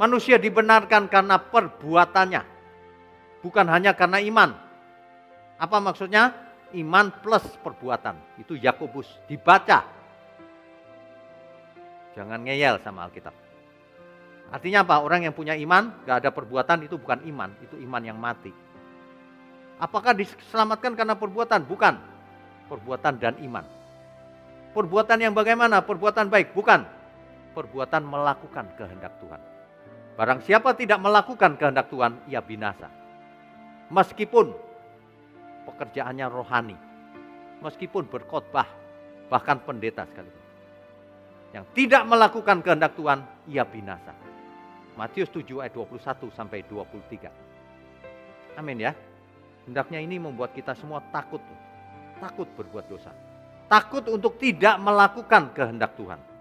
Manusia dibenarkan karena perbuatannya, bukan hanya karena iman. Apa maksudnya? Iman plus perbuatan. Itu Yakobus, dibaca. Jangan ngeyel sama Alkitab. Artinya apa? Orang yang punya iman, gak ada perbuatan, itu bukan iman. Itu iman yang mati. Apakah diselamatkan karena perbuatan? Bukan. Perbuatan dan iman. Perbuatan yang bagaimana? Perbuatan baik? Bukan. Perbuatan melakukan kehendak Tuhan. Barang siapa tidak melakukan kehendak Tuhan, ia binasa. Meskipun pekerjaannya rohani, meskipun berkhotbah, bahkan pendeta sekalipun. Yang tidak melakukan kehendak Tuhan, ia binasa. Matius 7 ayat 21 sampai 23. Amin ya. Hendaknya ini membuat kita semua takut. Takut berbuat dosa. Takut untuk tidak melakukan kehendak Tuhan.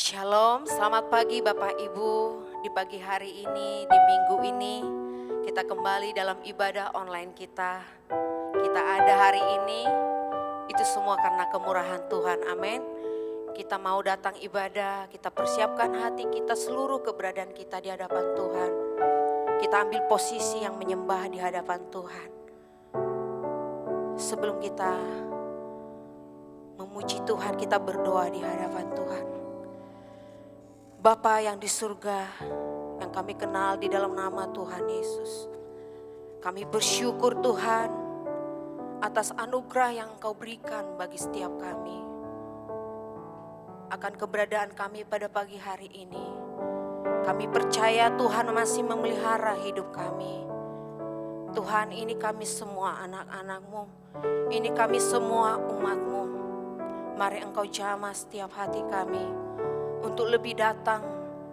Shalom, selamat pagi Bapak Ibu. Di pagi hari ini, di minggu ini, kita kembali dalam ibadah online kita. Kita ada hari ini, itu semua karena kemurahan Tuhan, amin. Kita mau datang ibadah, kita persiapkan hati kita, seluruh keberadaan kita di hadapan Tuhan. Kita ambil posisi yang menyembah di hadapan Tuhan. Sebelum kita memuji Tuhan, kita berdoa di hadapan Tuhan. Bapa yang di surga, yang kami kenal di dalam nama Tuhan Yesus. Kami bersyukur Tuhan atas anugerah yang Engkau berikan bagi setiap kami. Akan keberadaan kami pada pagi hari ini. Kami percaya Tuhan masih memelihara hidup kami. Tuhan, ini kami semua anak-anak-Mu. Ini kami semua umat-Mu. Mari Engkau jamah setiap hati kami untuk lebih datang,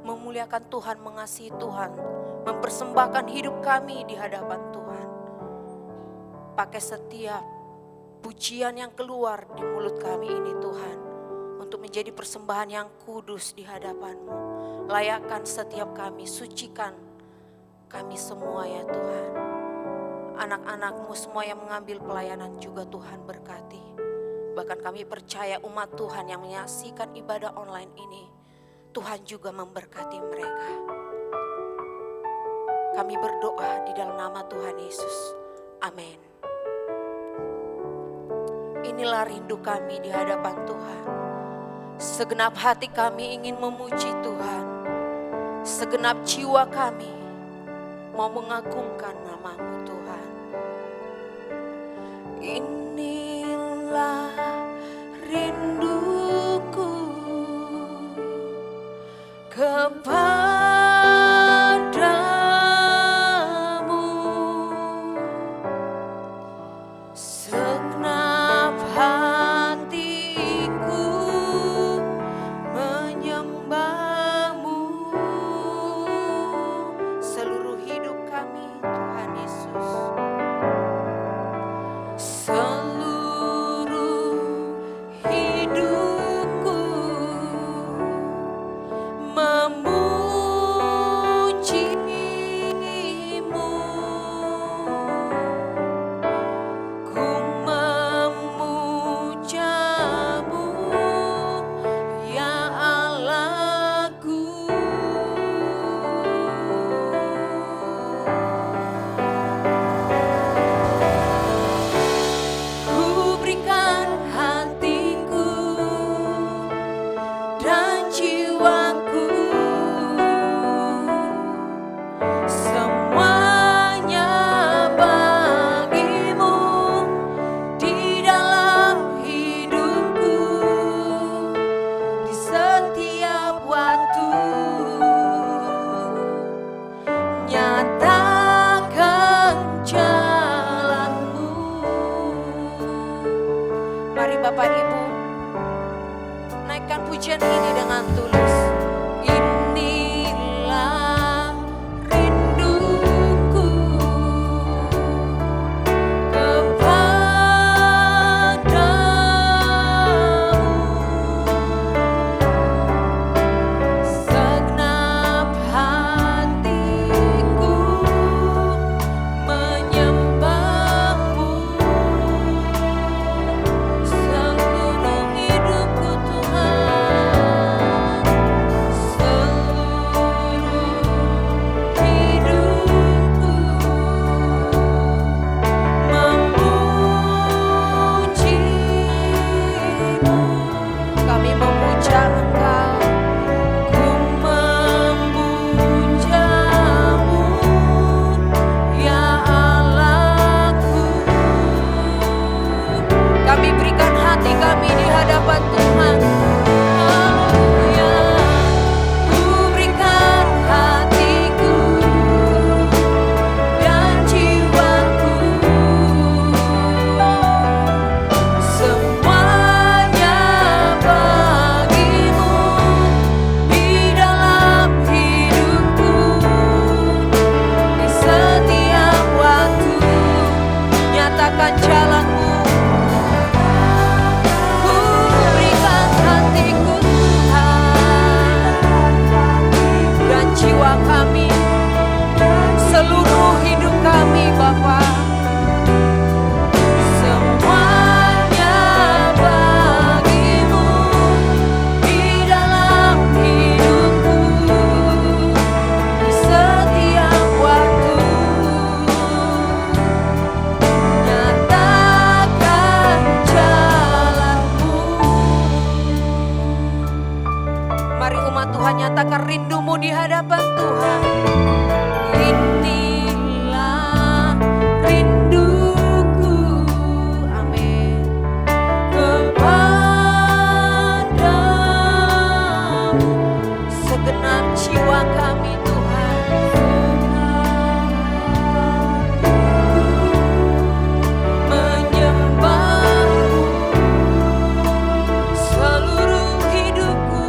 memuliakan Tuhan, mengasihi Tuhan, mempersembahkan hidup kami di hadapan Tuhan. Pakai setiap pujian yang keluar di mulut kami ini Tuhan, untuk menjadi persembahan yang kudus di hadapan-Mu. Layakkan setiap kami, sucikan kami semua ya Tuhan. Anak-anak-Mu semua yang mengambil pelayanan juga Tuhan berkati. Bahkan kami percaya umat Tuhan yang menyaksikan ibadah online ini, Tuhan juga memberkati mereka. Kami berdoa di dalam nama Tuhan Yesus. Amin. Inilah rindu kami di hadapan Tuhan. Segenap hati kami ingin memuji Tuhan. Segenap jiwa kami mau mengagungkan nama-Mu Tuhan. Inilah rinduku kepadamu, segenap hatiku menyembah-Mu. Seluruh hidup kami Tuhan Yesus, seluruh hidupku memuji-Mu. Ku memuja-Mu ya Allahku. Ku berikan hatiku dan jiwaku, semuanya bagi-Mu di dalam hidupku, di setiap waktu. Nyatakan jalan-Mu. Mari Bapak Ibu, naikkan pujian ini dengan tulus. Inilah rinduku kepadamu, segenap hatiku menyembah-Mu. Seluruh hidupku Tuhan, Mari umat Tuhan nyatakan rindumu di hadapan Tuhan. Inilah rinduku, amin, kepadamu, segenap jiwa kami Tuhan. Menyembahmu seluruh hidupku,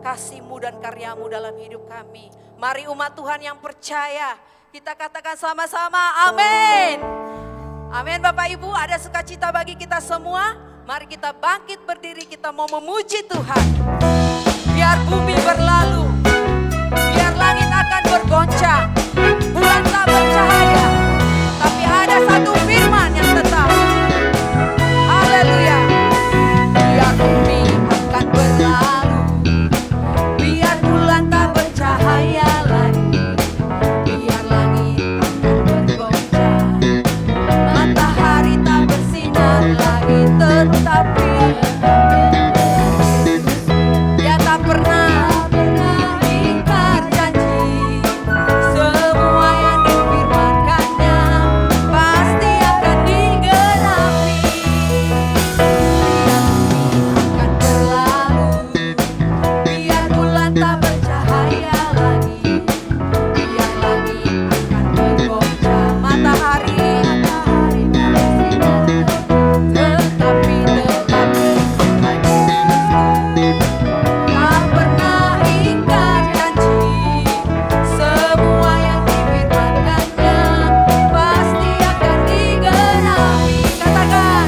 kasih-Mu dan karya-Mu dalam hidup kami. Mari umat Tuhan yang percaya, kita katakan sama-sama amin. Amin Bapak Ibu, ada sukacita bagi kita semua. Mari kita bangkit berdiri, kita mau memuji Tuhan. Biar bumi berlalu, biar langit akan bergoncang, bulan tak bercahaya, tapi ada satu firman yang tetap. Haleluya. Biar bumi akan berlalu, biar bulan tak bercahaya lagi, biar langit akan bergoncang, matahari tak bersinar lagi, tetapi Dia tak pernah ingkar janji. Semua yang difirmankannya pasti akan digenapi. Biar bumi akan berlalu, biar bulan tak bercahaya lagi, biar langit akan bergoncang, matahari tak bersinar, tetapi Tuhan Yesusku tak pernah ingkar janji. Semua yang difirmankannya pasti akan digenapi. Katakan,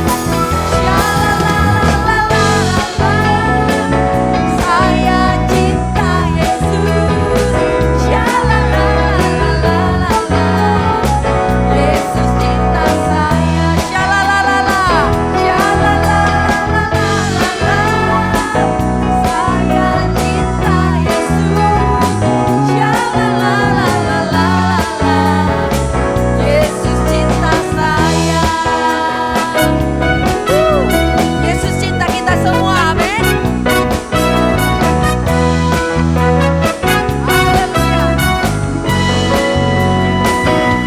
shalalalalala, saya cinta Yesus. Shalalalalala, Yesus cinta saya. Shalalalala, shalalalala, saya cinta Yesus. Shalalalala, Yesus cinta saya. Yesus cinta kita semua, amin. Haleluya.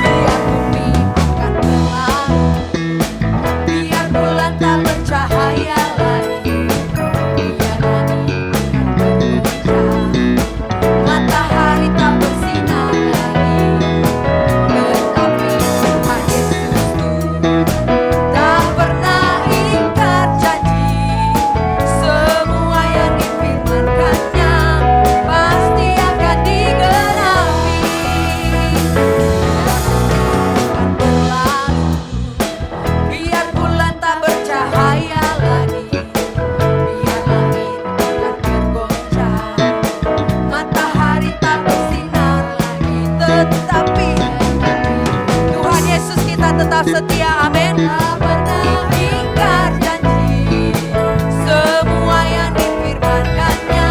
Biar bumi akan berlalu, biar bulan tak bercahaya lagi, biar langit akan bergoncang, matahari tak bersinar lagi, tetapi Tuhan Yesusku tak pernah ingkar janji. Semua yang difirmankannya pasti akan digenapi. Akan berlalu, biar bulan tak bercahaya lagi, biar langit akan bergoncang, matahari tak bersinar lagi, tetapi Tuhan Yesus kita tetap setia, amin. Tak pernah ingkar janji. Semua yang difirmankannya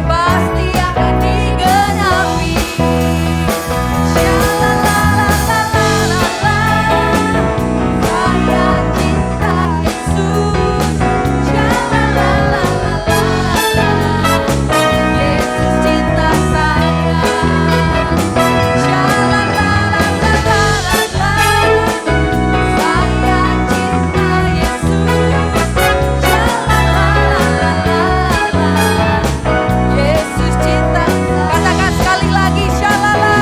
pasti akan digenapi. Shalalalalala, saya cinta Yesus. Shalalalalala, Yesus cinta saya. Shalalalalala, saya cinta Yesus. Shalalalalala, Yesus cinta. Katakan sekali lagi, shalala.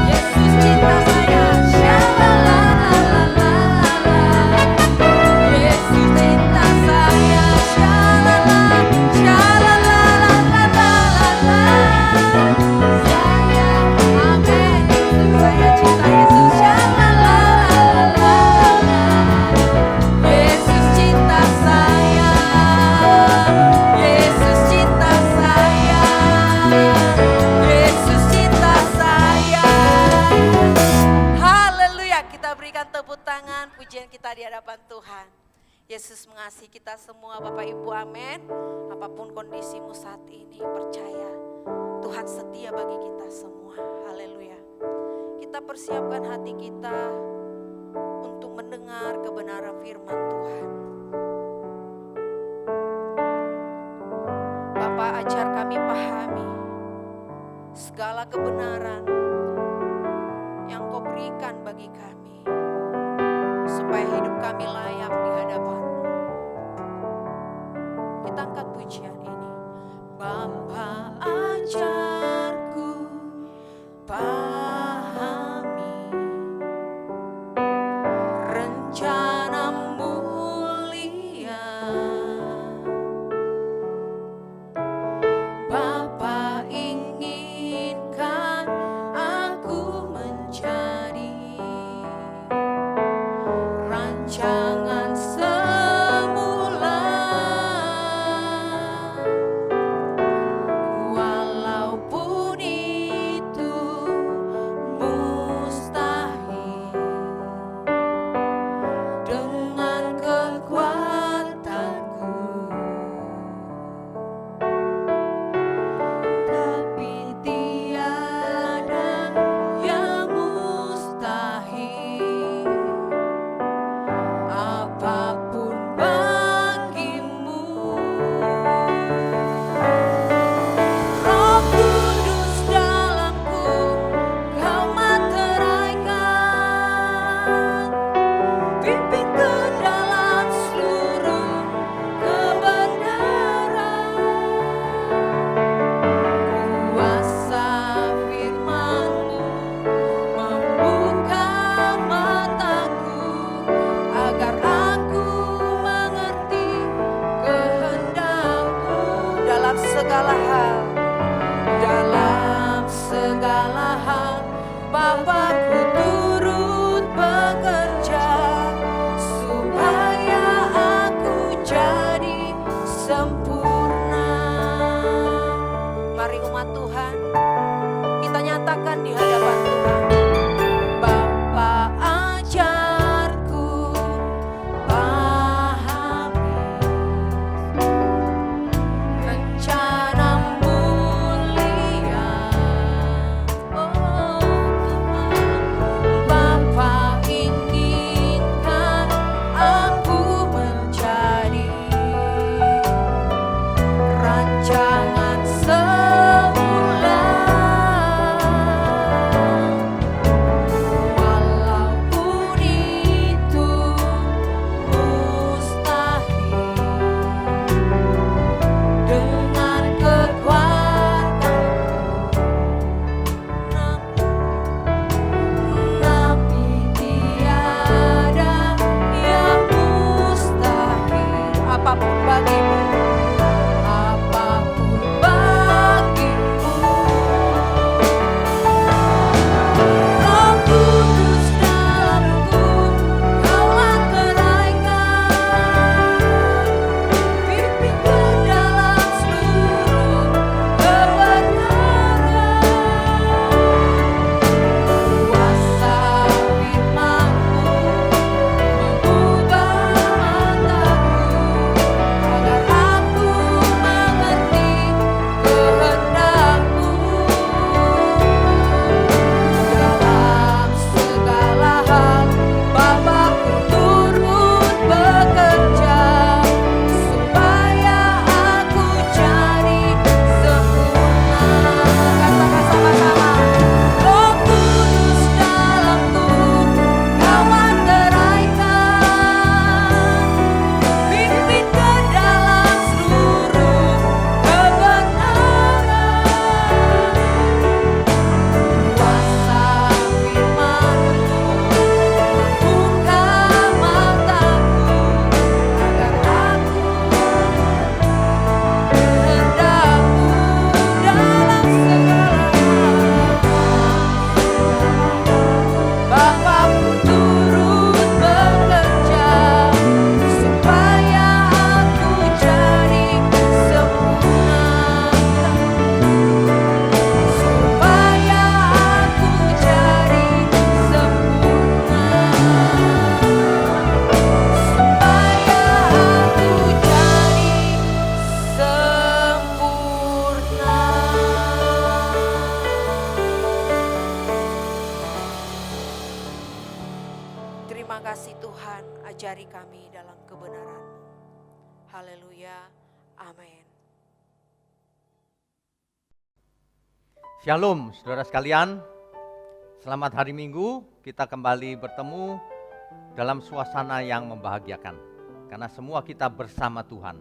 Yesus cinta saya. Shalalalalala, Yesus cinta saya. Shalala, shalalalalala. Saya, amin. Saya cinta Yesus. Shalalalalala, Yesus cinta saya. Yesus cinta saya. Yesus cinta saya. Haleluya, kita berikan tepuk tangan pujian kita di hadapan Tuhan. Yesus mengasihi kita semua Bapak Ibu, amin. Apapun kondisimu saat ini, percaya Tuhan setia bagi kita semua. Haleluya. Kita persiapkan hati kita untuk mendengar kebenaran firman Tuhan. Bapa, ajar kami pahami segala kebenaran yang Kau berikan bagi kami, supaya hidup kami layak di hadapan-Mu. Kita angkat pujian ini. Bapa, ajarku pahami rencana-Mu kebenaran-Mu. Haleluya. Amin. Shalom saudara sekalian, selamat hari Minggu. Kita kembali bertemu dalam suasana yang membahagiakan, karena semua kita bersama Tuhan.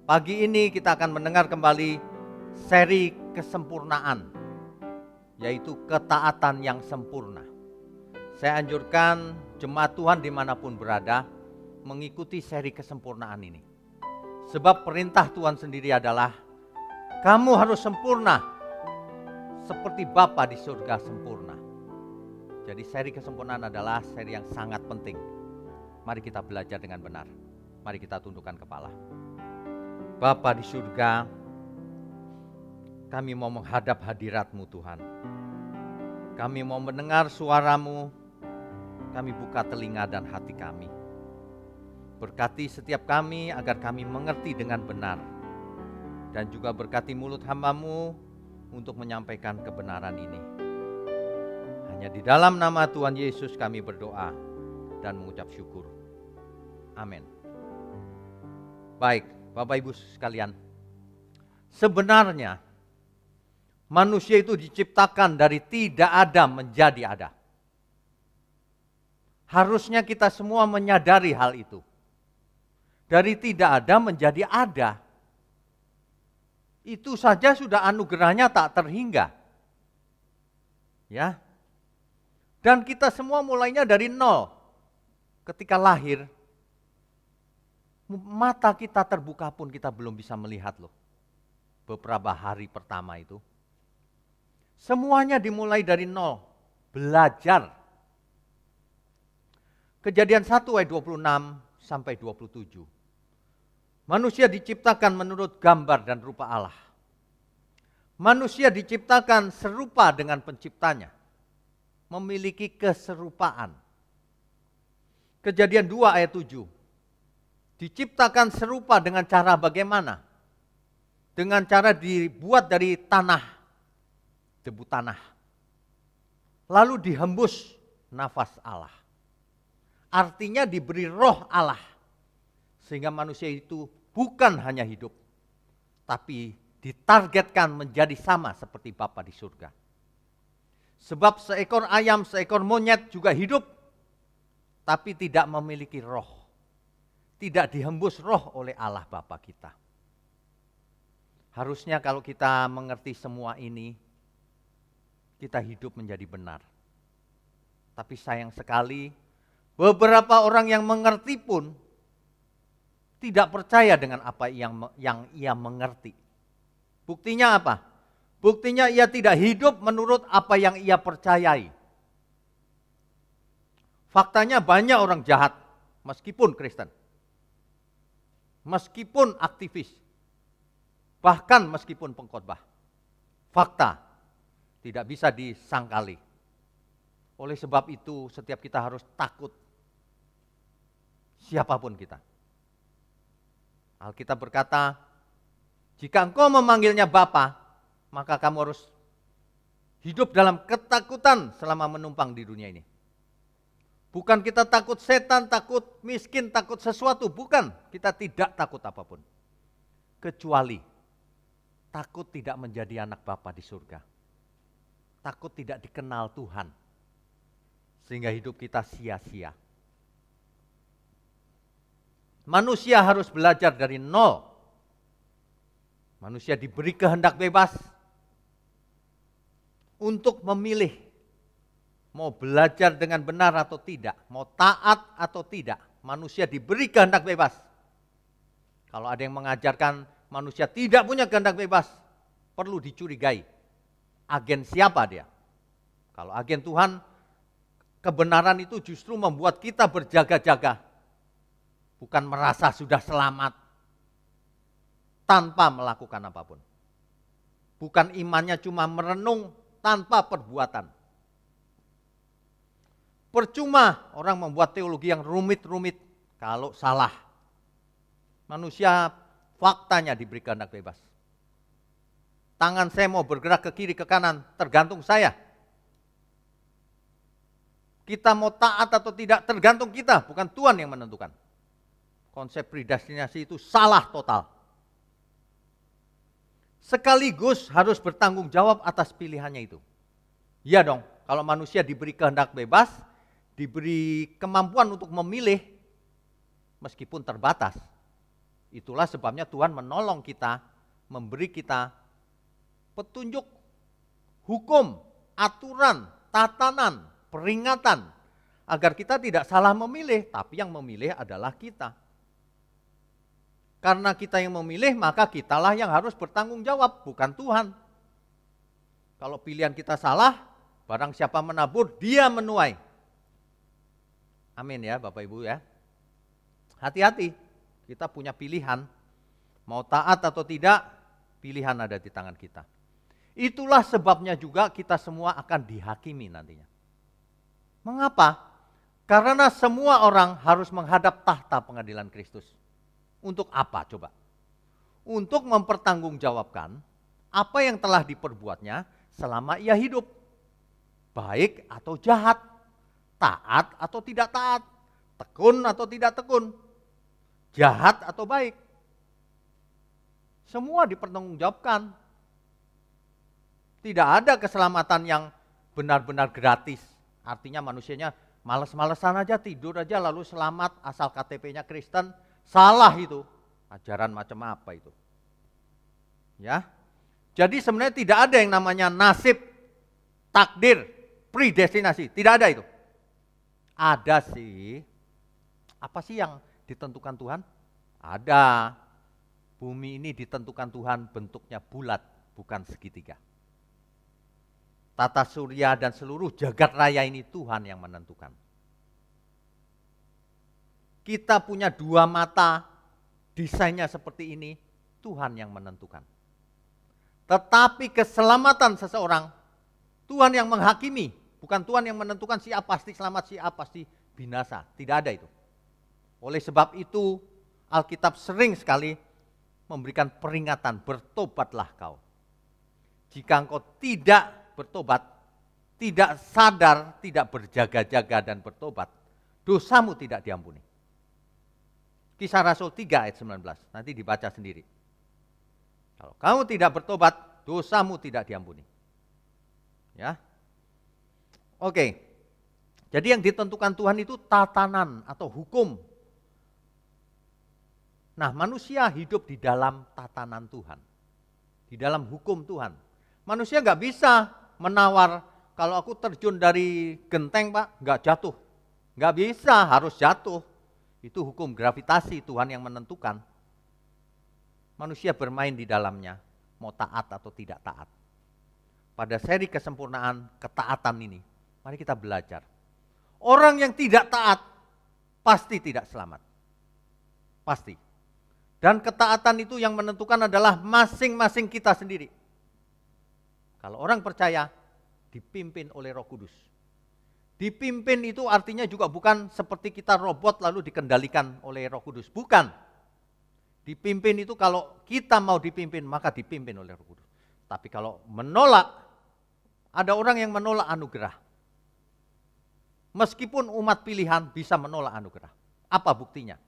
Pagi ini kita akan mendengar kembali seri kesempurnaan, yaitu ketaatan yang sempurna. Saya anjurkan jemaat Tuhan dimanapun berada mengikuti seri kesempurnaan ini. Sebab perintah Tuhan sendiri adalah kamu harus sempurna seperti Bapa di surga sempurna. Jadi seri kesempurnaan adalah seri yang sangat penting. Mari kita belajar dengan benar. Mari kita tundukkan kepala. Bapa di surga, kami mau menghadap hadirat-Mu Tuhan. Kami mau mendengar suara-Mu. Kami buka telinga dan hati kami. Berkati setiap kami agar kami mengerti dengan benar. Dan juga berkati mulut hamba-Mu untuk menyampaikan kebenaran ini. Hanya di dalam nama Tuhan Yesus kami berdoa dan mengucap syukur. Amin. Baik, Bapak Ibu sekalian. Sebenarnya manusia itu diciptakan dari tidak ada menjadi ada. Harusnya kita semua menyadari hal itu. Dari tidak ada menjadi ada. Itu saja sudah anugerahnya tak terhingga. Ya. Dan kita semua mulainya dari nol. Ketika lahir, mata kita terbuka pun kita belum bisa melihat loh. Beberapa hari pertama itu. Semuanya dimulai dari nol. Belajar. Kejadian 1 ayat 26 sampai 27. Manusia diciptakan menurut gambar dan rupa Allah. Manusia diciptakan serupa dengan penciptanya. Memiliki keserupaan. Kejadian 2 ayat 7. Diciptakan serupa dengan cara bagaimana? Dengan cara dibuat dari tanah, debu tanah. Lalu dihembus nafas Allah. Artinya diberi roh Allah. Sehingga manusia itu bukan hanya hidup, tapi ditargetkan menjadi sama seperti Bapa di surga. Sebab seekor ayam, seekor monyet juga hidup, tapi tidak memiliki roh. Tidak dihembus roh oleh Allah Bapa kita. Harusnya kalau kita mengerti semua ini, kita hidup menjadi benar. Tapi sayang sekali, beberapa orang yang mengerti pun tidak percaya dengan apa yang ia mengerti. Buktinya apa? Buktinya ia tidak hidup menurut apa yang ia percayai. Faktanya banyak orang jahat meskipun Kristen. Meskipun aktivis. Bahkan meskipun pengkhotbah. Fakta tidak bisa disangkali. Oleh sebab itu setiap kita harus takut. Siapapun kita. Alkitab berkata, jika engkau memanggilnya Bapa, maka kamu harus hidup dalam ketakutan selama menumpang di dunia ini. Bukan kita takut setan, takut miskin, takut sesuatu. Bukan, kita tidak takut apapun. Kecuali takut tidak menjadi anak Bapa di surga. Takut tidak dikenal Tuhan. Sehingga hidup kita sia-sia. Manusia harus belajar dari nol. Manusia diberi kehendak bebas untuk memilih mau belajar dengan benar atau tidak, mau taat atau tidak. Manusia diberi kehendak bebas. Kalau ada yang mengajarkan manusia tidak punya kehendak bebas, perlu dicurigai. Agen siapa dia? Kalau agen Tuhan, kebenaran itu justru membuat kita berjaga-jaga. Bukan merasa sudah selamat tanpa melakukan apapun. Bukan imannya cuma merenung tanpa perbuatan. Percuma orang membuat teologi yang rumit-rumit kalau salah. Manusia faktanya diberi kehendak bebas. Tangan saya mau bergerak ke kiri ke kanan tergantung saya. Kita mau taat atau tidak tergantung kita, bukan Tuhan yang menentukan. konsep predestinasi itu salah total. Sekaligus harus bertanggung jawab atas pilihannya itu. Iya dong, kalau manusia diberi kehendak bebas, diberi kemampuan untuk memilih meskipun terbatas. Itulah sebabnya Tuhan menolong kita, memberi kita petunjuk, hukum, aturan, tatanan, peringatan, agar kita tidak salah memilih, tapi yang memilih adalah kita. Karena kita yang memilih, maka kitalah yang harus bertanggung jawab, bukan Tuhan. Kalau pilihan kita salah, barang siapa menabur, dia menuai. Amin ya Bapak Ibu ya. Hati-hati, kita punya pilihan. Mau taat atau tidak, pilihan ada di tangan kita. Itulah sebabnya juga kita semua akan dihakimi nantinya. Mengapa? Karena semua orang harus menghadap tahta pengadilan Kristus. Untuk apa coba? Untuk mempertanggungjawabkan apa yang telah diperbuatnya selama ia hidup. Baik atau jahat, taat atau tidak taat, tekun atau tidak tekun, jahat atau baik. Semua dipertanggungjawabkan. Tidak ada keselamatan yang benar-benar gratis. Artinya manusianya males-malesan aja, tidur aja lalu selamat asal KTP-nya Kristen. Salah itu. Ajaran macam apa itu? Ya. Jadi sebenarnya tidak ada yang namanya nasib, takdir, predestinasi. Tidak ada itu. Ada sih. Apa sih yang ditentukan Tuhan? Ada. Bumi ini ditentukan Tuhan bentuknya bulat, bukan segitiga. Tata surya dan seluruh jagat raya ini Tuhan yang menentukan. Kita punya dua mata, desainnya seperti ini, Tuhan yang menentukan. Tetapi keselamatan seseorang, Tuhan yang menghakimi, bukan Tuhan yang menentukan si A pasti selamat, si A pasti binasa. Tidak ada itu. Oleh sebab itu, Alkitab sering sekali memberikan peringatan, bertobatlah kau. Jika engkau tidak bertobat, tidak sadar, tidak berjaga-jaga dan bertobat, dosamu tidak diampuni. Kisah Rasul 3 ayat 19, nanti dibaca sendiri. Kalau kamu tidak bertobat, dosamu tidak diampuni. Ya. Oke. Jadi yang ditentukan Tuhan itu tatanan atau hukum. Nah, manusia hidup di dalam tatanan Tuhan. Di dalam hukum Tuhan. Manusia nggak bisa menawar, kalau aku terjun dari genteng Pak, nggak jatuh. Nggak bisa, harus jatuh. Itu hukum gravitasi Tuhan yang menentukan. Manusia bermain di dalamnya, mau taat atau tidak taat. Pada seri kesempurnaan ketaatan ini, mari kita belajar. Orang yang tidak taat, pasti tidak selamat. Pasti. Dan ketaatan itu yang menentukan adalah masing-masing kita sendiri. Kalau orang percaya, dipimpin oleh Roh Kudus. Dipimpin itu artinya juga bukan seperti kita robot lalu dikendalikan oleh Roh Kudus. Bukan. Dipimpin itu kalau kita mau dipimpin, maka dipimpin oleh Roh Kudus. Tapi kalau menolak, ada orang yang menolak anugerah. Meskipun umat pilihan bisa menolak anugerah. Apa buktinya?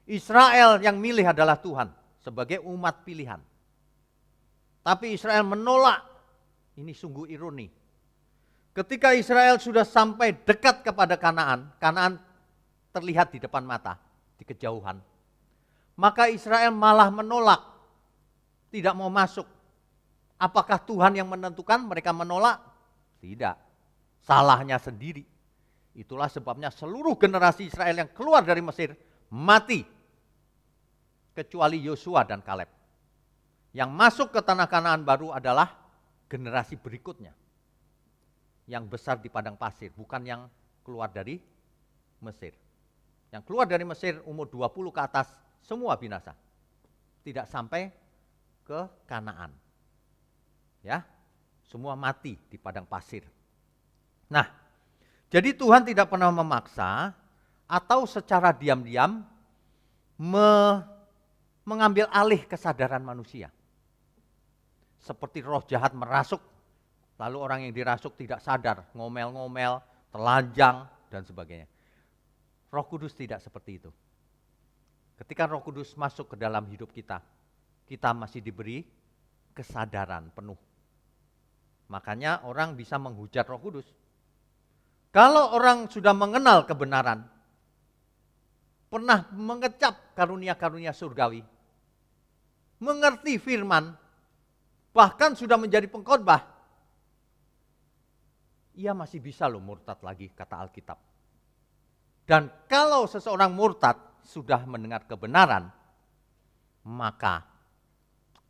Israel yang milih adalah Tuhan sebagai umat pilihan. Tapi Israel menolak. Ini sungguh ironi. Ketika Israel sudah sampai dekat kepada Kanaan, Kanaan terlihat di depan mata, di kejauhan. Maka Israel malah menolak, tidak mau masuk. Apakah Tuhan yang menentukan mereka menolak? Tidak, salahnya sendiri. Itulah sebabnya seluruh generasi Israel yang keluar dari Mesir mati. Kecuali Yosua dan Kaleb. Yang masuk ke tanah Kanaan baru adalah generasi berikutnya. Yang besar di padang pasir, bukan yang keluar dari Mesir. Yang keluar dari Mesir umur 20 ke atas, semua binasa. Tidak sampai ke Kanaan. Ya, semua mati di padang pasir. Nah, jadi Tuhan tidak pernah memaksa atau secara diam-diam mengambil alih kesadaran manusia. Seperti roh jahat merasuk, lalu orang yang dirasuk tidak sadar, ngomel-ngomel, telanjang, dan sebagainya. Roh Kudus tidak seperti itu. Ketika Roh Kudus masuk ke dalam hidup kita, kita masih diberi kesadaran penuh. Makanya orang bisa menghujat Roh Kudus. Kalau orang sudah mengenal kebenaran, pernah mengecap karunia-karunia surgawi, mengerti firman, bahkan sudah menjadi pengkhotbah, ia masih bisa loh murtad lagi, kata Alkitab. Dan kalau seseorang murtad sudah mendengar kebenaran, maka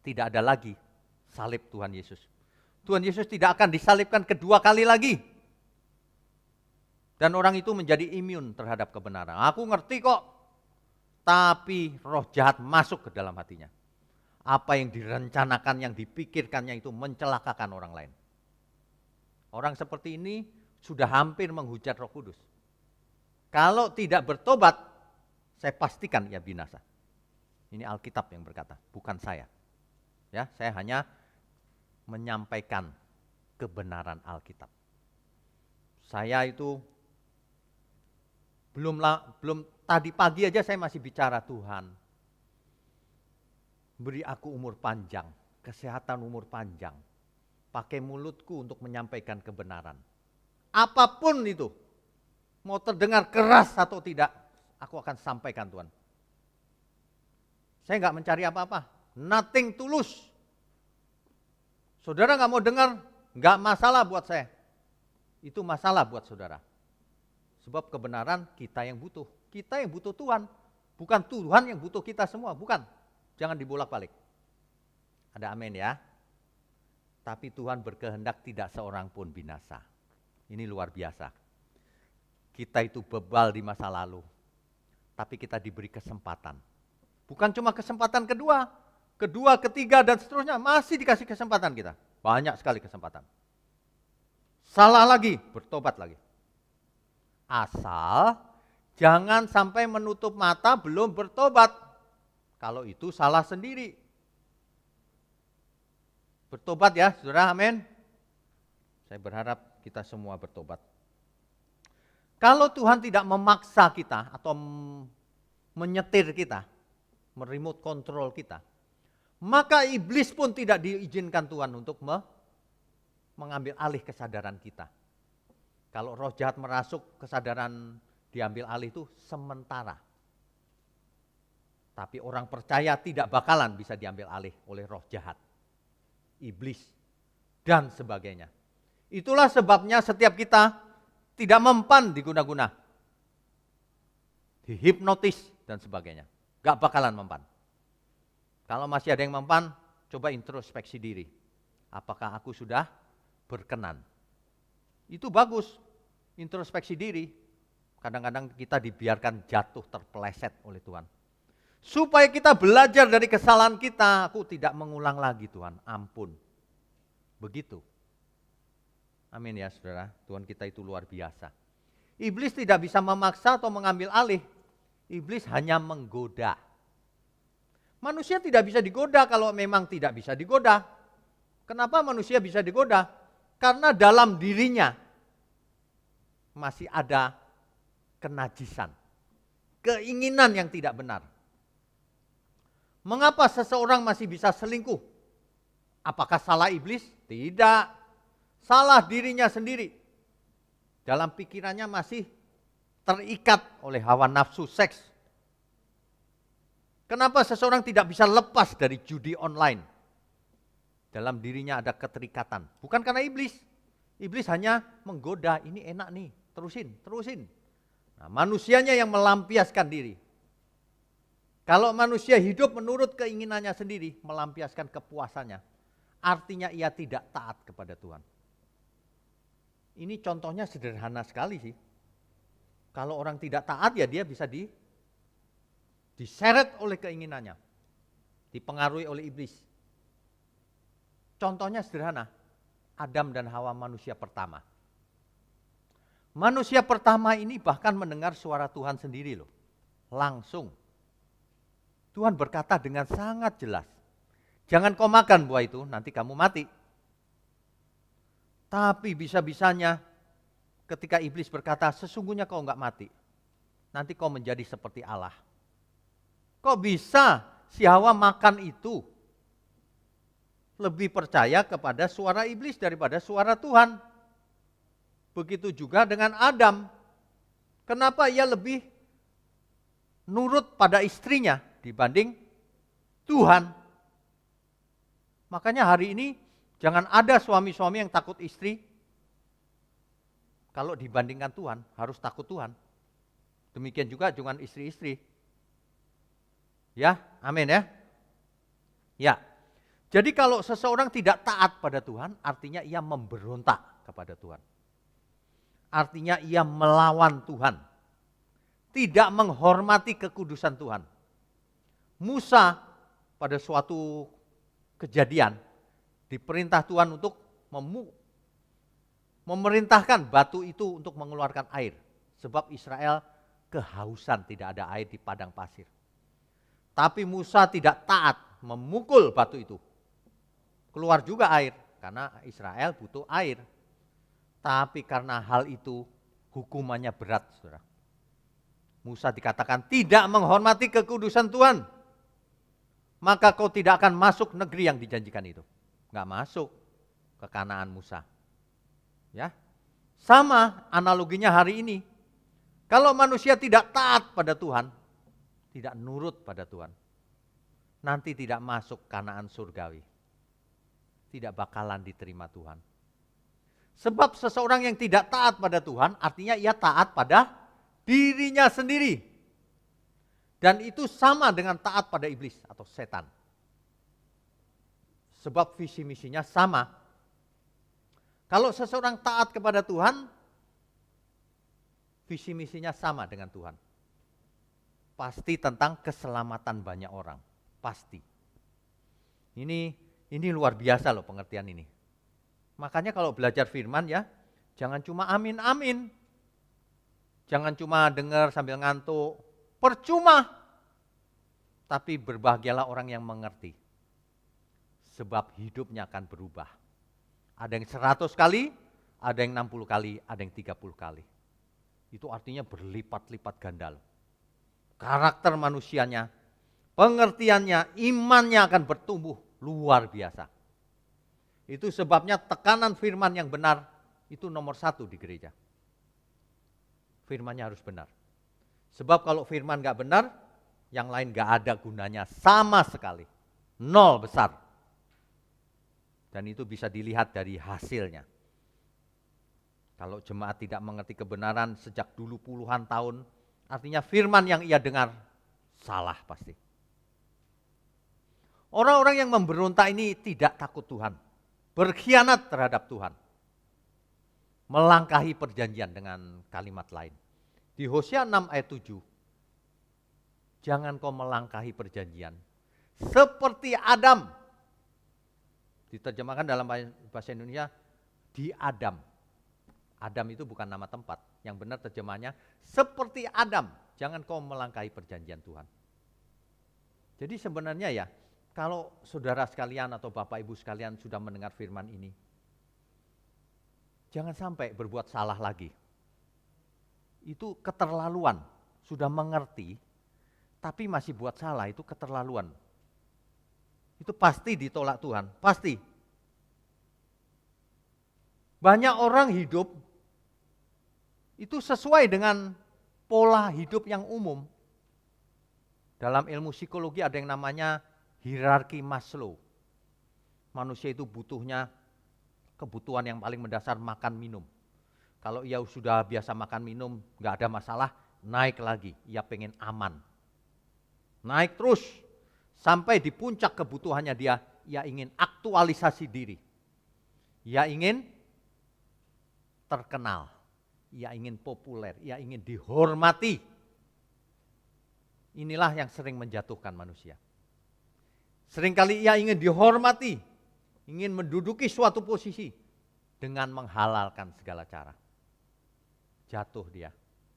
tidak ada lagi salib Tuhan Yesus. Tuhan Yesus tidak akan disalibkan kedua kali lagi. Dan orang itu menjadi imun terhadap kebenaran. Aku ngerti kok, tapi roh jahat masuk ke dalam hatinya. Apa yang direncanakan, yang dipikirkannya itu mencelakakan orang lain. Orang seperti ini sudah hampir menghujat Roh Kudus. Kalau tidak bertobat, saya pastikan ia binasa. Ini Alkitab yang berkata, bukan saya. Ya, saya hanya menyampaikan kebenaran Alkitab. Saya itu belum tadi pagi aja saya masih bicara, Tuhan, beri aku umur panjang, kesehatan umur panjang, pakai mulutku untuk menyampaikan kebenaran. Apapun itu, mau terdengar keras atau tidak, aku akan sampaikan, Tuhan. Saya nggak mencari apa-apa, nothing tulus. Saudara nggak mau dengar, nggak masalah buat saya. Itu masalah buat saudara. Sebab kebenaran kita yang butuh. Kita yang butuh Tuhan. Bukan Tuhan yang butuh kita semua, bukan. Jangan dibolak-balik. Ada amin ya. Tapi Tuhan berkehendak tidak seorang pun binasa. Ini luar biasa. Kita itu bebal di masa lalu. Tapi kita diberi kesempatan. Bukan cuma kesempatan kedua, ketiga, dan seterusnya. Masih dikasih kesempatan kita. Banyak sekali kesempatan. Salah lagi, bertobat lagi. Asal jangan sampai menutup mata belum bertobat. Kalau itu salah sendiri. Bertobat ya, saudara, amin. Saya berharap kita semua bertobat. Kalau Tuhan tidak memaksa kita atau menyetir kita, meremote control kita, maka iblis pun tidak diizinkan Tuhan untuk mengambil alih kesadaran kita. Kalau roh jahat merasuk, kesadaran diambil alih itu sementara. Tapi orang percaya tidak bakalan bisa diambil alih oleh roh jahat, iblis, dan sebagainya. Itulah sebabnya setiap kita tidak mempan diguna-guna, dihipnotis dan sebagainya. Gak bakalan mempan. Kalau masih ada yang mempan, coba introspeksi diri. Apakah aku sudah berkenan? Itu bagus, introspeksi diri. Kadang-kadang kita dibiarkan jatuh terpeleset oleh Tuhan. Supaya kita belajar dari kesalahan kita, aku tidak mengulang lagi Tuhan, ampun. Begitu. Amin ya saudara, Tuhan kita itu luar biasa. Iblis tidak bisa memaksa atau mengambil alih. Iblis hanya menggoda. Manusia tidak bisa digoda kalau memang tidak bisa digoda. Kenapa manusia bisa digoda? Karena dalam dirinya masih ada kenajisan, keinginan yang tidak benar. Mengapa seseorang masih bisa selingkuh? Apakah salah iblis? Tidak. Salah dirinya sendiri. Dalam pikirannya masih terikat oleh hawa nafsu seks. Kenapa seseorang tidak bisa lepas dari judi online? Dalam dirinya ada keterikatan. Bukan karena iblis. Iblis hanya menggoda, ini enak nih, terusin. Nah, manusianya yang melampiaskan diri. Kalau manusia hidup menurut keinginannya sendiri, melampiaskan kepuasannya, artinya ia tidak taat kepada Tuhan. Ini contohnya sederhana sekali sih. Kalau orang tidak taat ya dia bisa diseret oleh keinginannya, dipengaruhi oleh iblis. Contohnya sederhana, Adam dan Hawa manusia pertama. Manusia pertama ini bahkan mendengar suara Tuhan sendiri loh, langsung. Tuhan berkata dengan sangat jelas, jangan kau makan buah itu, nanti kamu mati. Tapi bisa-bisanya ketika iblis berkata, sesungguhnya kau enggak mati, nanti kau menjadi seperti Allah. Kok bisa si Hawa makan itu? Lebih percaya kepada suara iblis daripada suara Tuhan. Begitu juga dengan Adam. Kenapa ia lebih nurut pada istrinya dibanding Tuhan? Makanya hari ini jangan ada suami-suami yang takut istri. Kalau dibandingkan Tuhan, harus takut Tuhan. Demikian juga dengan istri-istri. Ya, amin ya. Ya, jadi kalau seseorang tidak taat pada Tuhan, artinya ia memberontak kepada Tuhan. Artinya ia melawan Tuhan. Tidak menghormati kekudusan Tuhan. Musa pada suatu kejadian diperintah Tuhan untuk memerintahkan batu itu untuk mengeluarkan air. Sebab Israel kehausan, tidak ada air di padang pasir. Tapi Musa tidak taat, memukul batu itu. Keluar juga air, karena Israel butuh air. Tapi karena hal itu hukumannya berat, saudara. Musa dikatakan tidak menghormati kekudusan Tuhan. Maka kau tidak akan masuk negeri yang dijanjikan itu. Enggak masuk ke Kanaan Musa. Ya, sama analoginya hari ini. Kalau manusia tidak taat pada Tuhan, tidak nurut pada Tuhan, nanti tidak masuk Kanaan surgawi. Tidak bakalan diterima Tuhan. Sebab seseorang yang tidak taat pada Tuhan, artinya ia taat pada dirinya sendiri. Dan itu sama dengan taat pada iblis atau setan. Sebab visi misinya sama. Kalau seseorang taat kepada Tuhan, visi misinya sama dengan Tuhan. Pasti tentang keselamatan banyak orang, pasti. Ini luar biasa loh pengertian ini. Makanya kalau belajar firman ya, jangan cuma amin-amin. Jangan cuma dengar sambil ngantuk, percuma. Tapi berbahagialah orang yang mengerti. Sebab hidupnya akan berubah. Ada yang 100 kali, ada yang 60 kali, ada yang 30 kali. Itu artinya berlipat-lipat ganda loh. Karakter manusianya, pengertiannya, imannya akan bertumbuh luar biasa. Itu sebabnya tekanan firman yang benar itu nomor 1 di gereja. Firmannya harus benar. Sebab kalau firman gak benar, yang lain gak ada gunanya sama sekali. 0 besar. Dan itu bisa dilihat dari hasilnya. Kalau jemaat tidak mengerti kebenaran sejak dulu puluhan tahun, artinya firman yang ia dengar salah pasti. Orang-orang yang memberontak ini tidak takut Tuhan. Berkhianat terhadap Tuhan. Melangkahi perjanjian dengan kalimat lain. Di Hosea 6 ayat 7. Jangan kau melangkahi perjanjian. Seperti Adam. Diterjemahkan dalam bahasa Indonesia, di Adam. Adam itu bukan nama tempat. Yang benar terjemahnya, seperti Adam. Jangan kau melangkahi perjanjian Tuhan. Jadi sebenarnya ya, kalau saudara sekalian atau bapak ibu sekalian sudah mendengar firman ini, jangan sampai berbuat salah lagi. Itu keterlaluan, sudah mengerti, tapi masih buat salah, itu keterlaluan. Itu pasti ditolak Tuhan, pasti. Banyak orang hidup, itu sesuai dengan pola hidup yang umum. Dalam ilmu psikologi ada yang namanya hierarki Maslow. Manusia itu butuhnya kebutuhan yang paling mendasar makan minum. Kalau ia sudah biasa makan minum, gak ada masalah, naik lagi. Ia pengen aman. Naik terus. Sampai di puncak kebutuhannya dia ingin aktualisasi diri. Ia ingin terkenal. Ia ingin populer. Ia ingin dihormati. Inilah yang sering menjatuhkan manusia. Seringkali ia ingin dihormati, ingin menduduki suatu posisi dengan menghalalkan segala cara. Jatuh dia,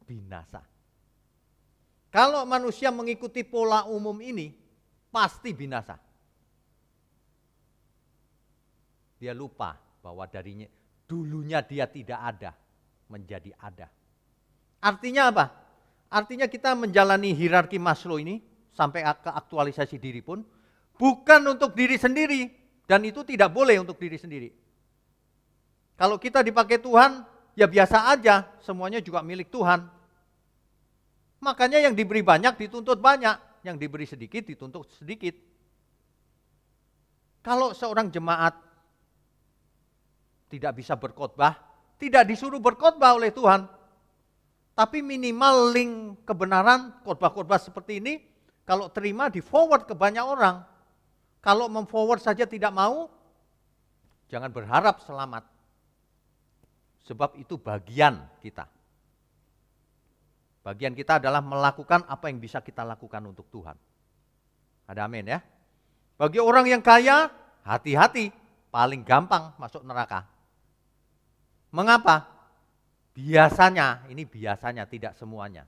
binasa. Kalau manusia mengikuti pola umum ini, pasti binasa. Dia lupa bahwa dulunya dia tidak ada, menjadi ada. Artinya apa? Artinya kita menjalani hierarki Maslow ini sampai ke aktualisasi diri pun bukan untuk diri sendiri, dan itu tidak boleh untuk diri sendiri. Kalau kita dipakai Tuhan, ya biasa aja, semuanya juga milik Tuhan. Makanya yang diberi banyak dituntut banyak, yang diberi sedikit dituntut sedikit. Kalau seorang jemaat tidak bisa berkhotbah, tidak disuruh berkhotbah oleh Tuhan, tapi minimal link kebenaran khotbah-khotbah seperti ini, kalau terima di forward ke banyak orang. Kalau memforward saja tidak mau, jangan berharap selamat. Sebab itu bagian kita. Bagian kita adalah melakukan apa yang bisa kita lakukan untuk Tuhan. Ada amin ya. Bagi orang yang kaya, hati-hati, paling gampang masuk neraka. Mengapa? Biasanya, ini biasanya tidak semuanya.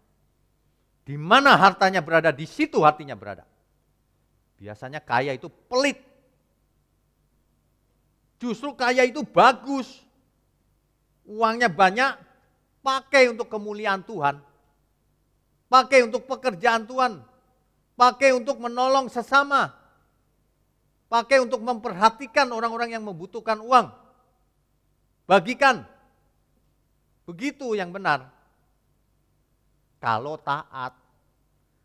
Di mana hartanya berada, di situ hatinya berada. Biasanya kaya itu pelit. Justru kaya itu bagus. Uangnya banyak, pakai untuk kemuliaan Tuhan. Pakai untuk pekerjaan Tuhan. Pakai untuk menolong sesama. Pakai untuk memperhatikan orang-orang yang membutuhkan uang. Bagikan. Begitu yang benar. Kalau taat.